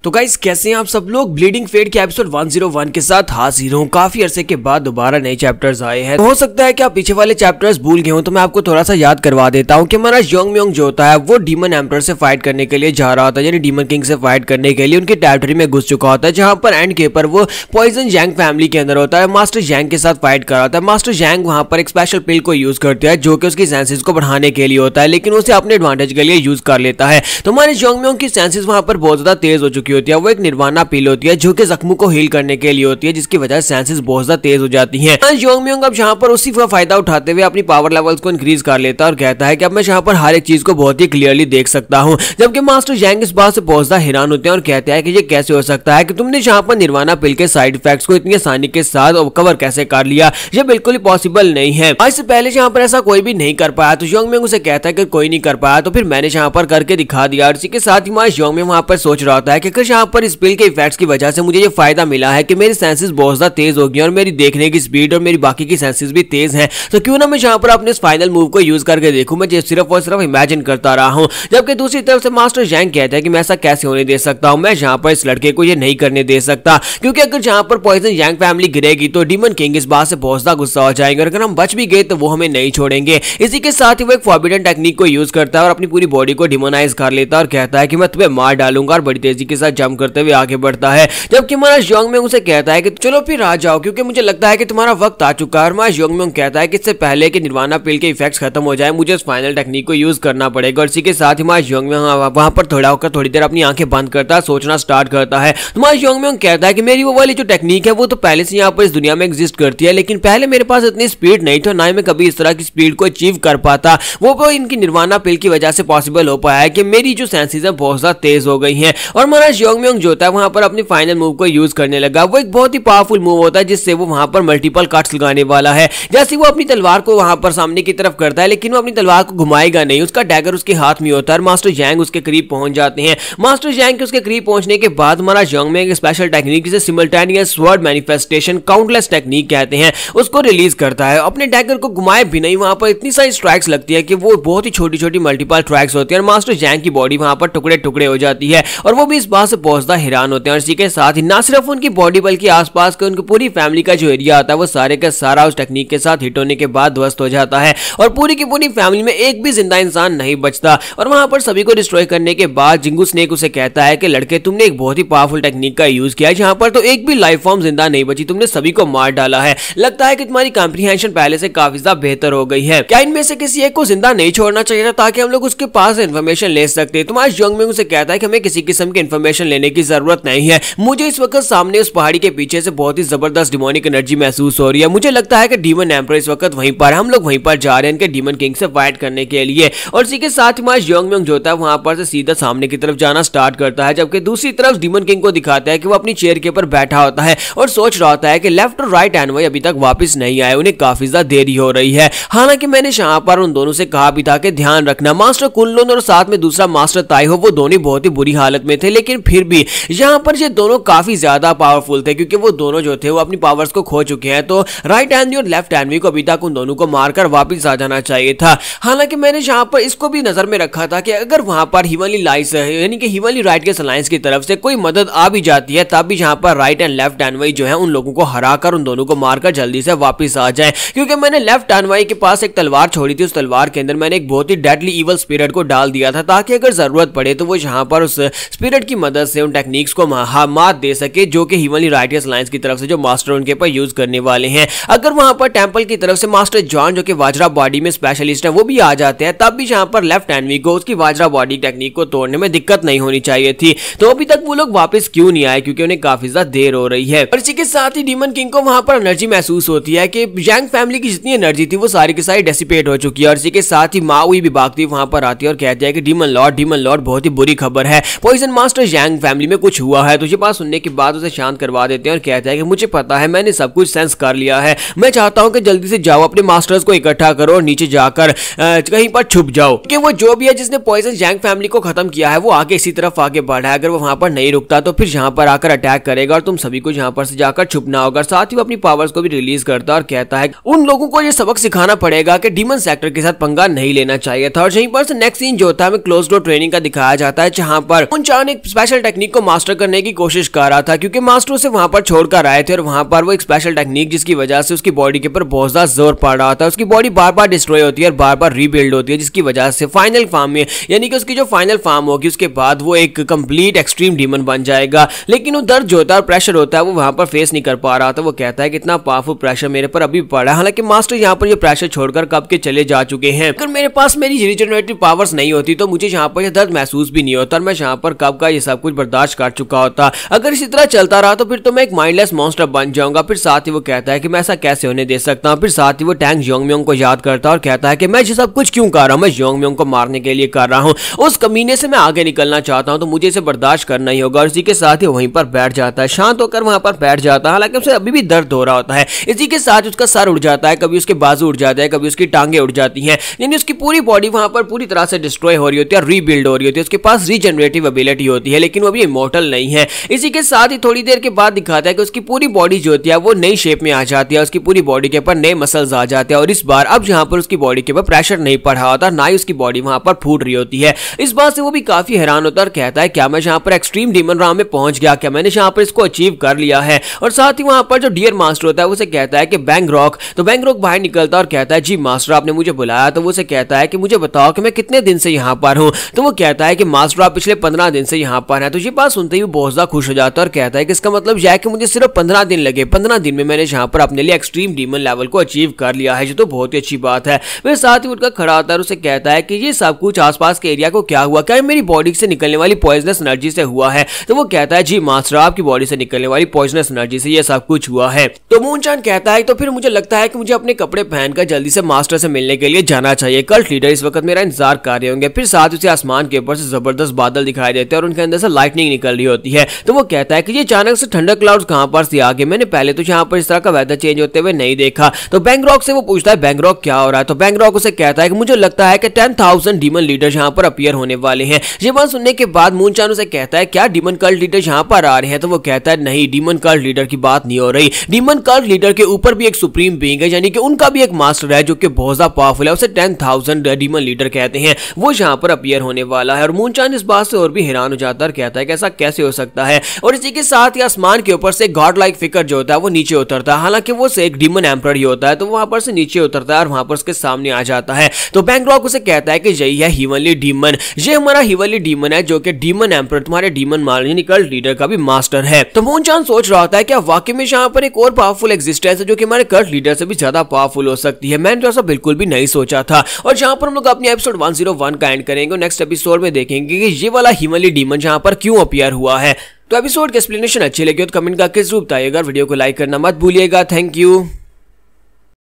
तो गाइस कैसे हैं आप सब लोग। ब्लीडिंग फेट के एपिसोड 101 के साथ हाजिर हूं। काफी अरसे के बाद दोबारा नए चैप्टर्स आए हैं। हो सकता है कि आप पीछे वाले चैप्टर्स भूल गए हो, तो मैं आपको थोड़ा सा याद करवा देता हूं कि हमारा योंग म्योंग जो होता है वो डीमन एम्परर से फाइट करने के लिए जा रहा होता है, यानी डीमन किंग से फाइट करने के लिए उनकी टेरिटरी में घुस चुका होता है, जहां पर एंड के पर वो पॉइजन जैंग फैमिली के अंदर होता है, मास्टर जैंग के साथ फाइट कर रहा होता है। मास्टर जैंग वहां पर एक स्पेशल पिल को यूज करता है जो कि उसकी सेंसेस को बढ़ाने के लिए होता है, लेकिन उसे अपने एडवांटेज के लिए यूज कर लेता है। तो हमारे योंग म्योंग की सेंसेस वहां पर बहुत ज्यादा तेज हो चुकी होती है। वो एक निर्वाणा पिल होती है जो कि जख्मों को हील करने के लिए होती है, जिसकी वजह से सेंसेस बहुत ज्यादा तेज हो जाती हैं। योंग म्योंग अब जहां पर उसी का फायदा उठाते हुए अपनी पावर लेवल्स को इंक्रीज कर लेता है और कहता है कि अब मैं जहां पर हर एक चीज को बहुत ही क्लियरली देख सकता हूं। जबकि मास्टर जैंग इस बात से बहुत ज्यादा हैरान होते हैं और कहते हैं कि ये कैसे हो सकता है कि तुमने जहां पर निर्वाणा पिल के साइड इफेक्ट्स को इतनी आसानी के साथ कवर कैसे कर लिया, ये बिल्कुल ही पॉसिबल नहीं है। आज से पहले जहां पर ऐसा कोई भी नहीं कर पाया, तो योंग म्योंग उसे कहता है कि कोई नहीं कर पाया तो फिर मैंने जहां पर करके दिखा दिया। इसी के साथ ही योंग म्योंग वहां पर सोच रहा होता है कि यहाँ पर इस पिल के इफेक्ट्स की वजह से मुझे ये फायदा मिला है कि मेरी सेंसेस बहुत ज्यादा तेज हो गई और मेरी देखने की स्पीड और मेरी बाकी की सेंसेस भी तेज हैं, तो क्यों ना मैं यहाँ पर अपने इस फाइनल मूव को यूज करके देखूं। मैं सिर्फ और सिर्फ इमेजिन करता रहा हूं। जबकि दूसरी तरफ से मास्टर जैंग कहता है कि मैं ऐसा कैसे होने दे सकता हूं, मैं यहाँ पर इस लड़के को ये नहीं करने दे सकता, क्योंकि अगर जहां पर पॉइजन जैंग फैमिली गिरेगी तो डीमन किंग इस बात से बहुत ज्यादा गुस्सा हो जाएंगे और अगर हम बच भी गए तो वो हमें नहीं छोड़ेंगे। इसी के साथ ही वो एक फॉरबिडन टेक्निक को यूज करता है और अपनी पूरी बॉडी को डिमोनाइज कर लेता है और कहता है कि मैं तुम्हें मार डालूंगा और बड़ी तेजी के साथ जंप करते हुए आगे बढ़ता है। जबकि हमारा योंग म्योंग उसे कहता है कि चलो फिर आ जाओ, क्योंकि मुझे लगता है कि तुम्हारा वक्त आ चुका है। और हमारा योंग म्योंग कहता है कि इससे पहले कि निर्वाणा पिल के इफेक्ट्स खत्म हो जाए मुझे इस फाइनल टेक्निक को यूज करना पड़ेगा। और इसी के साथ ही हमारा योंग म्योंग वहां पर थोड़ा होकर थोड़ी देर अपनी आंखें बंद करता है, सोचना स्टार्ट करता है। हमारा योंग म्योंग कहता है कि मेरी वो वाली जो टेक्निक है वो तो पहले से यहाँ पर इस दुनिया में एग्जिस्ट करती है, लेकिन पहले मेरे पास इतनी स्पीड नहीं था, ना ही मैं कभी इस तरह की स्पीड को अचीव कर पाता। वो इनकी निर्वाणा पिल की वजह से पॉसिबल हो पाया है कि मेरी जो सेंसेस है बहुत ज्यादा तेज हो गई हैं। और हमारा योंग म्योंग जो होता है वहां पर अपनी फाइनल मूव को यूज करने लगा। वो एक बहुत ही पावरफुल मूव होता है जिससे वो वहां पर मल्टीपल कट्स लगाने वाला है। जैसे वो अपनी तलवार को वहां पर सामने की तरफ करता है, लेकिन वो अपनी तलवार को घुमाएगा नहीं, उसका डैगर उसके हाथ में होता है और मास्टर जैंग उसके करीब पहुंच जाते हैं। मास्टर जैंग के उसके करीब पहुंचने के बाद हमारा योंग म्योंग एक स्पेशल टेक्निक जिसे simultaneous sword manifestation countless technique कहते हैं उसको रिलीज करता है। अपने डैगर को घुमाए भी नहीं, वहां पर इतनी सारी स्ट्राइक्स लगती है कि वो बहुत ही छोटी छोटी मल्टीपल स्ट्राइक्स होती है और मास्टर जैंग की बॉडी वहां पर टुकड़े टुकड़े हो जाती है और वो भी इस बात से बहुत ज्यादा हैरान होते हैं। और इसी के साथ ही ना सिर्फ उनकी बॉडी बल्कि आसपास के उनकी पूरी फैमिली का जो एरिया आता है वो सारे का सारा उस टेक्निक के साथ हिट होने के बाद ध्वस्त हो जाता है और पूरी की पूरी फैमिली में एक भी जिंदा इंसान नहीं बचता। और वहां पर सभी को डिस्ट्रॉय करने के बाद जिंगू स्नेक उसे कहता है कि लड़के तुमने एक बहुत ही पावरफुल टेक्निक का यूज किया है, जहां पर तो एक भी लाइफ फॉर्म जिंदा नहीं बची, तुमने सभी को मार डाला है। लगता है कि तुम्हारी कॉम्प्रिहेंशन पहले से काफी ज्यादा बेहतर हो गई है। क्या इनमें से किसी एक को जिंदा नहीं छोड़ना चाहिए था ताकि हम लोग उसके पास इन्फॉर्मेशन ले सकते। तुम्हारे योंग म्योंग उसे कहता है कि हमें किसी किस्म की इन्फॉर्मेशन लेने की जरूरत नहीं है। मुझे इस वक्त सामने उस पहाड़ी के पीछे से बहुत ही जबरदस्त डिमोनिक एनर्जी महसूस हो रही है। मुझे लगता है कि डीमन एम्परर इस वक्त वहीं पर, हम लोग वहीं पर जा रहे हैं इनके डीमन किंग से फाइट करने के लिए। और इसी के साथ ही योंग म्योंग जो होता है वहां पर से सीधा सामने की तरफ जाना स्टार्ट करता है, जबकि दूसरी तरफ डीमन किंग को दिखाता है कि वो अपनी चेयर के ऊपर बैठा होता है और सोच रहा होता है कि लेफ्ट और राइट एनवॉय अभी तक वापस नहीं आए, उन्हें काफी ज्यादा देरी हो रही है। हालांकि मैंने यहाँ पर उन दोनों से कहा भी था कि ध्यान रखना, मास्टर कुनलुन और साथ में दूसरा मास्टर ताइहो वो दोनों बहुत ही बुरी हालत में थे, लेकिन फिर भी यहाँ पर ये दोनों काफी ज्यादा पावरफुल थे क्योंकि वो दोनों जो थे वो अपनी पावर्स को खो चुके हैं। तो राइट एनवी और लेफ्ट एनवी को अभी तक उन दोनों को मारकर वापस आ जाना चाहिए था। हालांकि मैंने यहाँ पर इसको भी नजर में रखा था कि अगर वहां पर हिवनली लाइट्स यानी कि हिवनली राइट के अलायंस की तरफ से कोई मदद आ भी जाती है तब भी यहाँ पर राइट एंड लेफ्ट एनवी जो है उन लोगों को हराकर उन दोनों को मारकर जल्दी से वापस आ जाए, क्योंकि मैंने लेफ्ट एनवी के पास एक तलवार छोड़ी थी। उस तलवार के अंदर मैंने एक बहुत ही डेडली इवल स्पिरिट को डाल दिया था ताकि अगर जरूरत पड़े तो वो यहाँ पर उस स्पिरिट की मदद से उन टेक्निक्स को मात दे सके जो कि हिवनली राइटियस लाइंस की तरफ से जो मास्टर उनके पर यूज करने वाले हैं। अगर वहां पर टेंपल की तरफ से मास्टर जॉन जो कि वाजरा बॉडी में स्पेशलिस्ट है वो भी आ जाते हैं, तब भी यहाँ पर लेफ्ट एनवी को उसकी वाजरा बॉडी टेक्निक को तोड़ने में दिक्कत नहीं होनी चाहिए थी। तो अभी तक वो लोग वापस क्यों नहीं आए, क्योंकि उन्हें काफी ज्यादा देर हो रही है। और इसी के साथ ही डीमन किंग को वहां पर एनर्जी महसूस होती है कि जैंग फैमिली की जितनी एनर्जी थी वो सारी की सारी डेसिपेट हो चुकी है। और इसी के साथ ही माउई भी भागती वहां पर आती है और कहती है कि डीमन लॉर्ड बहुत ही बुरी खबर है, पॉइजन मास्टर जैंग फैमिली में कुछ हुआ है। तो ये बात सुनने के बाद उसे शांत करवा देते हैं और कहता है कि मुझे पता है, मैंने सब कुछ सेंस कर लिया है, मैं चाहता हूं कि जल्दी से जाओ अपने मास्टर्स को इकट्ठा करो और नीचे जाकर कहीं पर छुप जाओ, कि वो जो भी है जिसने पॉइजन जैंग फैमिली को खत्म किया है वो आगे इसी तरफ आगे बढ़ा है। अगर वो वहां पर नहीं रुकता तो फिर यहाँ पर आकर अटैक करेगा और तुम सभी को यहाँ पर से जाकर छुपना होगा। साथ ही वो अपनी पावर्स को भी रिलीज करता है और कहता है उन लोगों को ये सबक सिखाना पड़ेगा कि डीमन सेक्टर के साथ पंगा नहीं लेना चाहिए था। और यहीं पर से नेक्स्ट सीन जो होता है हमें क्लोज डोर ट्रेनिंग का दिखाया जाता है, जहां पर उनचान एक स्पेशल टेक्निक को मास्टर करने की कोशिश कर रहा था, क्योंकि मास्टर उसे वहां पर छोड़कर आए थे और वहां पर वो एक स्पेशल टेक्निक जिसकी वजह से उसकी बॉडी के ऊपर बहुत ज्यादा जोर पड़ रहा था। उसकी बॉडी बार बार डिस्ट्रॉय होती है और बार बार रीबिल्ड होती है, जिसकी वजह से फाइनल फॉर्म में, यानी कि उसकी जो फाइनल फॉर्म होगी उसके बाद वो एक कंप्लीट एक्सट्रीम डीमन बन जाएगा। लेकिन वो दर्द जो होता है और प्रेशर होता है वो वहां पर फेस नहीं कर पा रहा था। वो कहता है कि इतना पावरफुल प्रेशर मेरे पर अभी पड़ा है। हालांकि मास्टर यहाँ पर ये प्रेशर छोड़कर कब के चले जा चुके हैं। अगर मेरे पास मेरी रिजनरेटिव पावर्स नहीं होती तो मुझे यहाँ पर दर्द महसूस भी नहीं होता और मैं यहाँ पर कब का ये सब कुछ बर्दाश्त कर चुका होता। अगर इसी तरह चलता रहा तो फिर तो मैं एक माइंडलेस मॉन्स्टर बन जाऊंगा। फिर साथ ही वो कहता है कि मैं ऐसा कैसे होने दे सकता हूँ। फिर साथ ही वो टैंक योंगम्योंग को याद करता है और कहता है कि मैं ये सब कुछ क्यों कर रहा हूँ, मैं योंगम्योंग को मारने के लिए कर रहा हूँ। उस कमीने से मैं आगे निकलना चाहता हूँ तो मुझे इसे बर्दाश्त करना ही होगा। और इसी के साथ ही वहीं पर बैठ जाता है, शांत होकर वहां पर बैठ जाता है। हालांकि उसे अभी भी दर्द हो रहा होता है। इसी के साथ उसका सर उड़ जाता है, कभी उसके बाजू उड़ जाता है, कभी उसकी टांगे उड़ जाती हैं, यानी उसकी पूरी बॉडी वहां पर पूरी तरह से डिस्ट्रॉय हो रही होती है, रीबिल्ड हो रही होती है। उसके पास रीजनरेटिव एबिलिटी होती है, लेकिन वो भी इमॉर्टल नहीं है। इसी के साथ ही थोड़ी देर के बाद दिखाता है कि उसकी पूरी बॉडी जो होती है वो नई शेप में आ जाती है। उसकी पूरी बॉडी के ऊपर नए मसल्स आ जाते हैं और इस बार अब यहाँ पर उसकी बॉडी के ऊपर प्रेशर नहीं पड़ रहा होता, ना ही उसकी बॉडी वहां पर फूट रही होती है। इस बात से वो भी काफी हैरान होता है और कहता है क्या मैं यहाँ पर एक्सट्रीम डीमन राम में पहुंच गया, क्या मैंने यहाँ पर इसको अचीव कर लिया है। और साथ ही वहां पर जो डियर मास्टर होता है उसे कहता है कि बैंग रॉक, तो बैंग रॉक बाहर निकलता है और कहता है जी मास्टर आपने मुझे बुलाया। तो वो उसे कहता है कि मुझे बताओ कि मैं कितने दिन से यहाँ पर हूँ। तो वो कहता है कि मास्टर आप पिछले 15 दिन से यहाँ पर हैं। तो ये बात सुनते ही वो बहुत ज्यादा खुश हो जाता है और कहता है कि इसका मतलब यह है कि मुझे सिर्फ 15 दिन लगे, 15 दिन में मैंने यहाँ पर अपने लिए एक्सट्रीम डीमन लेवल को अचीव कर लिया है, जो तो बहुत ही अच्छी बात है। फिर साथ ही उठकर खड़ा होता है और उसे कहता है कि ये सब कुछ आसपास के एरिया को क्या हुआ, क्या मेरी बॉडी से निकलने वाली पॉइजनस एनर्जी से हुआ है। तो वो कहता है जी मास्टर आपकी बॉडी से निकलने वाली पॉइजनस एनर्जी से ये सब कुछ हुआ है। तो मूनचान कहता है तो फिर मुझे लगता है कि मुझे अपने कपड़े पहनकर जल्दी से मास्टर से मिलने के लिए जाना चाहिए। कल्ट लीडर इस वक्त मेरा इंतजार कर रहे होंगे। फिर साथ उसे आसमान के ऊपर से जबरदस्त बादल दिखाई देते हैं और उनके अंदर से लाइटनिंग निकल रही होती है। तो वो कहता है कि ये अचानक से ठंडर क्लाउड्स कहां पर से आ गए, मैंने पहले तो यहाँ पर इस तरह का वेदर चेंज होते हुए नहीं देखा। तो बैंगरॉक से वो पूछता है बैंगरॉक क्या हो रहा है। तो बैंगरॉक उसे कहता है कि मुझे लगता है कि 10,000 डीमन लीडर यहाँ पर अपीयर होने वाले हैं। ये बात सुनने के बाद मूनचान उसे कहता है क्या डीमन कल्ट लीडर यहाँ पर आ रहे हैं। तो वो कहता है नहीं, डीमन कल्ट लीडर की बात नहीं हो रही। डीमन कल्ट लीडर के ऊपर भी एक सुप्रीम बीइंग है, यानी कि उनका भी एक मास्टर है जो कि बहुत ज्यादा पावरफुल है, उसे 10,000 डीमन लीडर कहते हैं, वो यहाँ पर अपीयर होने वाला है। और मूनचान इस बात से और भी हैरान हो जाता है और कहता है कि ऐसा कैसे हो सकता है। और इसी के साथ ही आसमान के ऊपर से गॉड लाइक फिगर जो होता है वो नीचे उतरता है। हालांकि वो से एक डीमन एम्परर ही होता है, तो वहां पर से नीचे उतरता है और वहां पर उसके सामने आ जाता है। तो बैंगरॉक उसे कहता है कि यही है हिवनली डीमन, ये हमारा हिवनली डीमन है जो कि डीमन एम्परर तुम्हारे डीमन मार्लिनी कल्ट लीडर का भी मास्टर है। तो मूनचान सोच रहा होता है कि वाकई में यहाँ पर एक और पावरफुल एग्जिस्टेंस है जो कि हमारे कल्ट लीडर से भी ज्यादा पावरफुल हो सकती है। मैंने तो ऐसा बिल्कुल भी नहीं सोचा था। और जहां पर हम लोग अपनी एपिसोड 101 का एंड करेंगे, नेक्स्ट एपिसोड में देखेंगे कि ये वाला हिवनली डीमन यहाँ पर क्यों अपीयर हुआ है। तो एपिसोड के एक्सप्लेनेशन अच्छे लगे तो कमेंट करके जरूर बताइएगा। वीडियो को लाइक करना मत भूलिएगा। Thank you.